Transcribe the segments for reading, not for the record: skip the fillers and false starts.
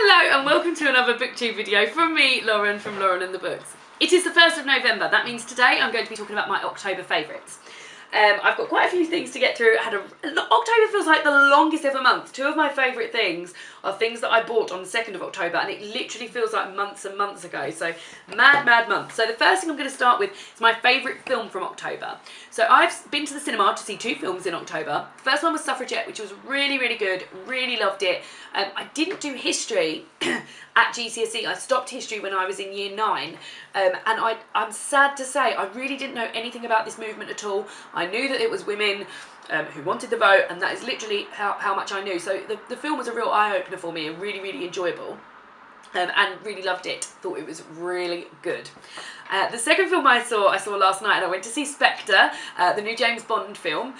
Hello and welcome to another booktube video from me, Lauren, from Lauren and the Books. It is the 1st of November. That means today I'm going to be talking about my October favourites. I've got quite a few things to get through. October feels like the longest ever month. Two of my favourite things are things that I bought on the 2nd of October, and it literally feels like months and months ago. So mad month. So the first thing I'm going to start with is my favourite film from October. So I've been to the cinema to see two films in October. The first one was Suffragette, which was really good. Really loved it. I didn't do history at GCSE. I stopped history when I was in year 9, and I'm sad to say I really didn't know anything about this movement at all. I knew that it was women who wanted the vote, and that is literally how much I knew. So the film was a real eye-opener for me and really enjoyable. And really loved it. Thought it was really good. The second film I saw last night, and I went to see Spectre, the new James Bond film.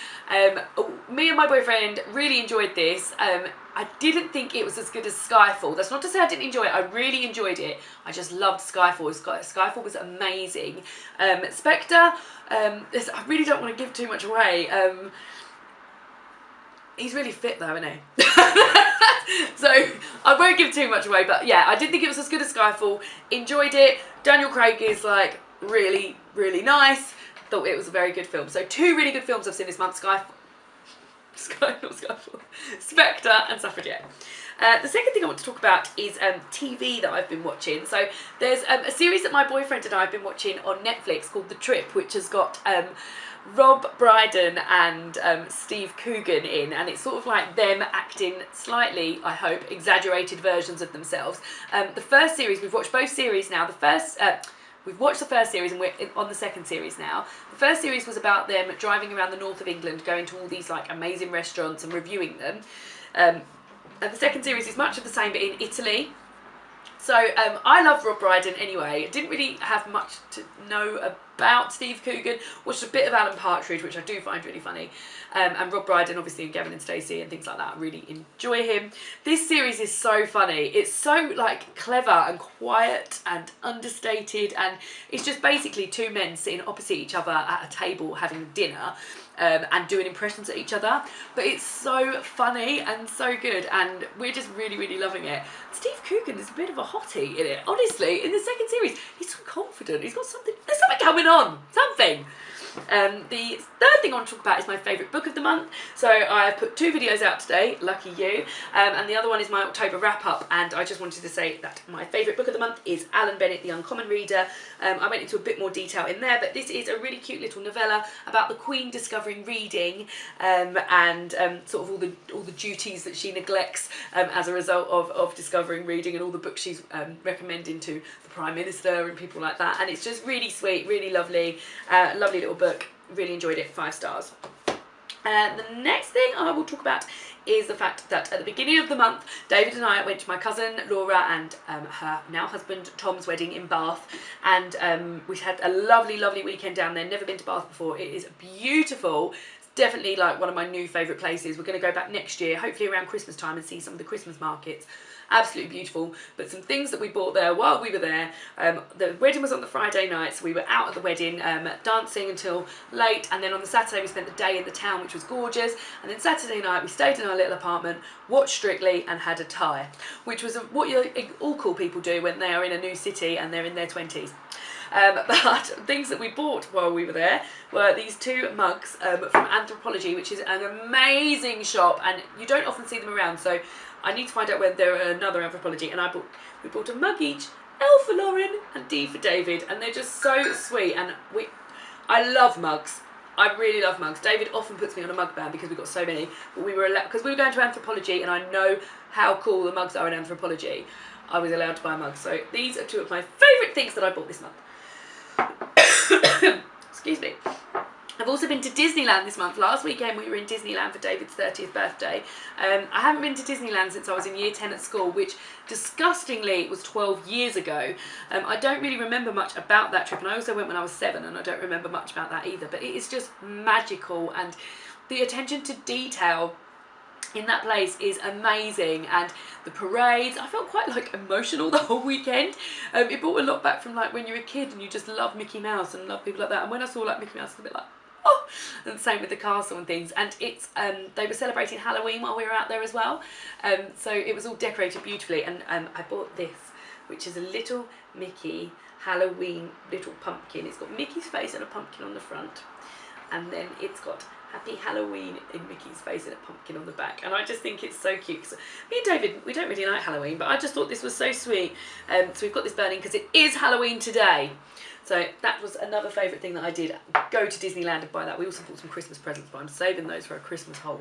Me and my boyfriend really enjoyed this. I didn't think it was as good as Skyfall. That's not to say I didn't enjoy it. I really enjoyed it. I just loved Skyfall. Skyfall was amazing. Spectre, I really don't want to give too much away. He's really fit though, isn't he? So I won't give too much away, but yeah, I didn't think it was as good as Skyfall. Enjoyed it. Daniel Craig is like really nice. Thought it was a very good film. So two really good films I've seen this month: Spectre and Suffragette. The second thing I want to talk about is TV that I've been watching. So there's a series that my boyfriend and I have been watching on Netflix called The Trip, which has got Rob Brydon and Steve Coogan in, and it's sort of like them acting slightly, I hope, exaggerated versions of themselves. The first series, we've watched both series now. We've watched the first series and we're on the second series now. The first series was about them driving around the north of England, going to all these like amazing restaurants and reviewing them. And the second series is much of the same but in Italy. So I love Rob Brydon anyway. Didn't really have much to know about Steve Coogan. Watched a bit of Alan Partridge, which I do find really funny. And Rob Brydon, obviously, and Gavin and Stacey and things like that. I really enjoy him. This series is so funny. It's so like clever and quiet and understated, and it's just basically two men sitting opposite each other at a table having dinner. And doing impressions at each other, but it's so funny and so good, and we're just really loving it. Steve Coogan is a bit of a hottie in it, honestly. In the second series, he's so confident. He's got something. There's something going on. Something. The third thing I want to talk about is my favourite book of the month. So I've put two videos out today, lucky you, and the other one is my October wrap-up, and I just wanted to say that my favourite book of the month is Alan Bennett, The Uncommon Reader. I went into a bit more detail in there, but this is a really cute little novella about the Queen discovering reading, and sort of all the duties that she neglects as a result of discovering reading, and all the books she's recommending to the Prime Minister and people like that. And it's just really sweet, really lovely, lovely little book. Really enjoyed it, 5 stars. The next thing I will talk about is the fact that at the beginning of the month, David and I went to my cousin Laura and her now husband Tom's wedding in Bath, and we had a lovely weekend down there. Never been to Bath before. It is beautiful. It's definitely like one of my new favourite places. We're going to go back next year, hopefully around Christmas time, and see some of the Christmas markets. Absolutely beautiful. But some things that we bought there while we were there. The wedding was on the Friday night, so we were out at the wedding dancing until late, and then on the Saturday we spent the day in the town, which was gorgeous, and then Saturday night we stayed in our little apartment, watched Strictly and had a tie, which was what all cool people do when they are in a new city and they're in their 20s. But things that we bought while we were there were these two mugs from Anthropology, which is an amazing shop, and you don't often see them around, so I need to find out whether there are another Anthropology. And we bought a mug each, L for Lauren and D for David, and they're just so sweet. And I love mugs. I really love mugs. David often puts me on a mug ban because we've got so many, but because we were going to Anthropology, and I know how cool the mugs are in Anthropology, I was allowed to buy mugs. So these are two of my favourite things that I bought this month. Excuse me. I've also been to Disneyland this month. Last weekend we were in Disneyland for David's 30th birthday. I haven't been to Disneyland since I was in year 10 at school, which disgustingly was 12 years ago. I don't really remember much about that trip, and I also went when I was 7, and I don't remember much about that either, but it is just magical, and the attention to detail in that place is amazing, and the parades, I felt quite like emotional the whole weekend. It brought a lot back from like when you were a kid and you just love Mickey Mouse and love people like that, and when I saw like Mickey Mouse, I was a bit like, Oh, and same with the castle and things. And it's they were celebrating Halloween while we were out there as well. So it was all decorated beautifully. And I bought this, which is a little Mickey Halloween little pumpkin. It's got Mickey's face and a pumpkin on the front. And then it's got Happy Halloween in Mickey's face and a pumpkin on the back. And I just think it's so cute. So me and David, we don't really like Halloween, but I just thought this was so sweet. So we've got this burning because it is Halloween today. So that was another favourite thing that I did, go to Disneyland and buy that. We also bought some Christmas presents, but I'm saving those for a Christmas haul.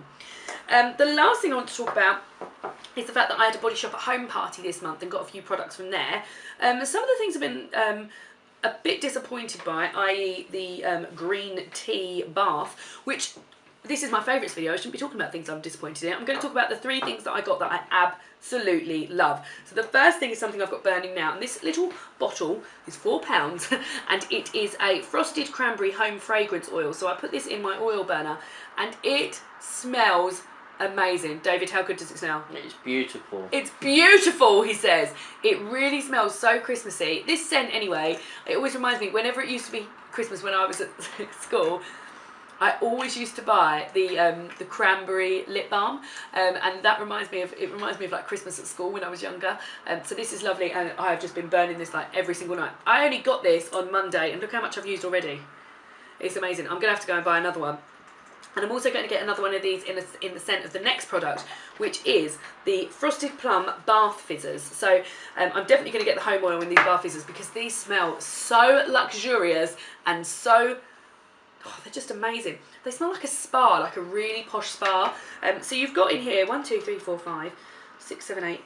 The last thing I want to talk about is the fact that I had a Body Shop at Home party this month and got a few products from there. Some of the things I've been a bit disappointed by, i.e. the green tea bath, which this is my favourites video. I shouldn't be talking about things I'm disappointed in. I'm going to talk about the 3 things that I got that I absolutely love. So the first thing is something I've got burning now, and this little bottle is £4 and it is a frosted cranberry home fragrance oil. So I put this in my oil burner and it smells amazing. David, how good does it smell? It's beautiful. It's beautiful, he says. It really smells so Christmassy. This scent anyway, it always reminds me, whenever it used to be Christmas when I was at school, I always used to buy the cranberry lip balm, and that reminds me of like Christmas at school when I was younger. So this is lovely, and I have just been burning this like every single night. I only got this on Monday, and look how much I've used already. It's amazing. I'm gonna have to go and buy another one. And I'm also going to get another one of these in the scent of the next product, which is the Frosted Plum Bath Fizzers. So I'm definitely going to get the home oil in these bath fizzers because these smell so luxurious and so, oh, they're just amazing. They smell like a spa, like a really posh spa. So you've got in here 1, 2, 3, 4, 5, 6, 7, 8,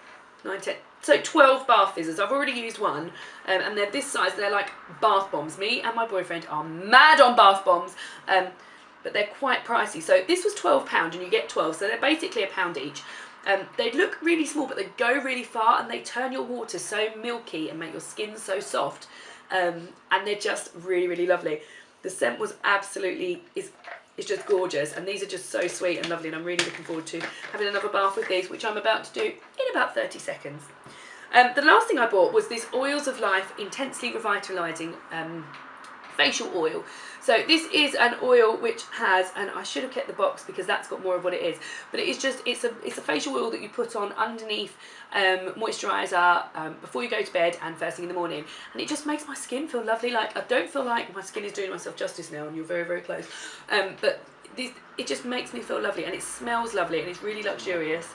9, 10. So 12 bath fizzers. I've already used one, and they're this size. They're like bath bombs. Me and my boyfriend are mad on bath bombs. But they're quite pricey. So this was £12 and you get 12, so they're basically £1 each. They look really small, but they go really far and they turn your water so milky and make your skin so soft. And they're just really, really lovely. The scent was absolutely, it's just gorgeous, and these are just so sweet and lovely, and I'm really looking forward to having another bath with these, which I'm about to do in about 30 seconds. The last thing I bought was this Oils of Life Intensely Revitalising facial oil. So this is an oil which has, and I should have kept the box because that's got more of what it is, but it is just, it's a facial oil that you put on underneath moisturiser before you go to bed and first thing in the morning, and it just makes my skin feel lovely. Like, I don't feel like my skin is doing myself justice now, and you're very, very close, but it just makes me feel lovely, and it smells lovely, and it's really luxurious.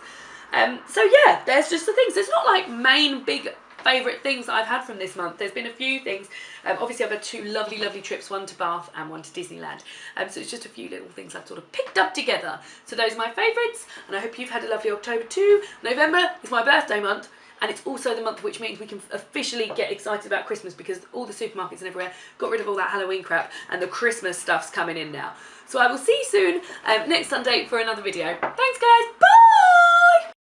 So yeah, there's just the things. There's not like main big favourite things that I've had from this month. There's been a few things. Obviously I've had 2 lovely, lovely trips, one to Bath and one to Disneyland. So it's just a few little things I've sort of picked up together. So those are my favourites, and I hope you've had a lovely October too. November is my birthday month, and it's also the month which means we can officially get excited about Christmas because all the supermarkets and everywhere got rid of all that Halloween crap and the Christmas stuff's coming in now. So I will see you soon next Sunday for another video. Thanks guys!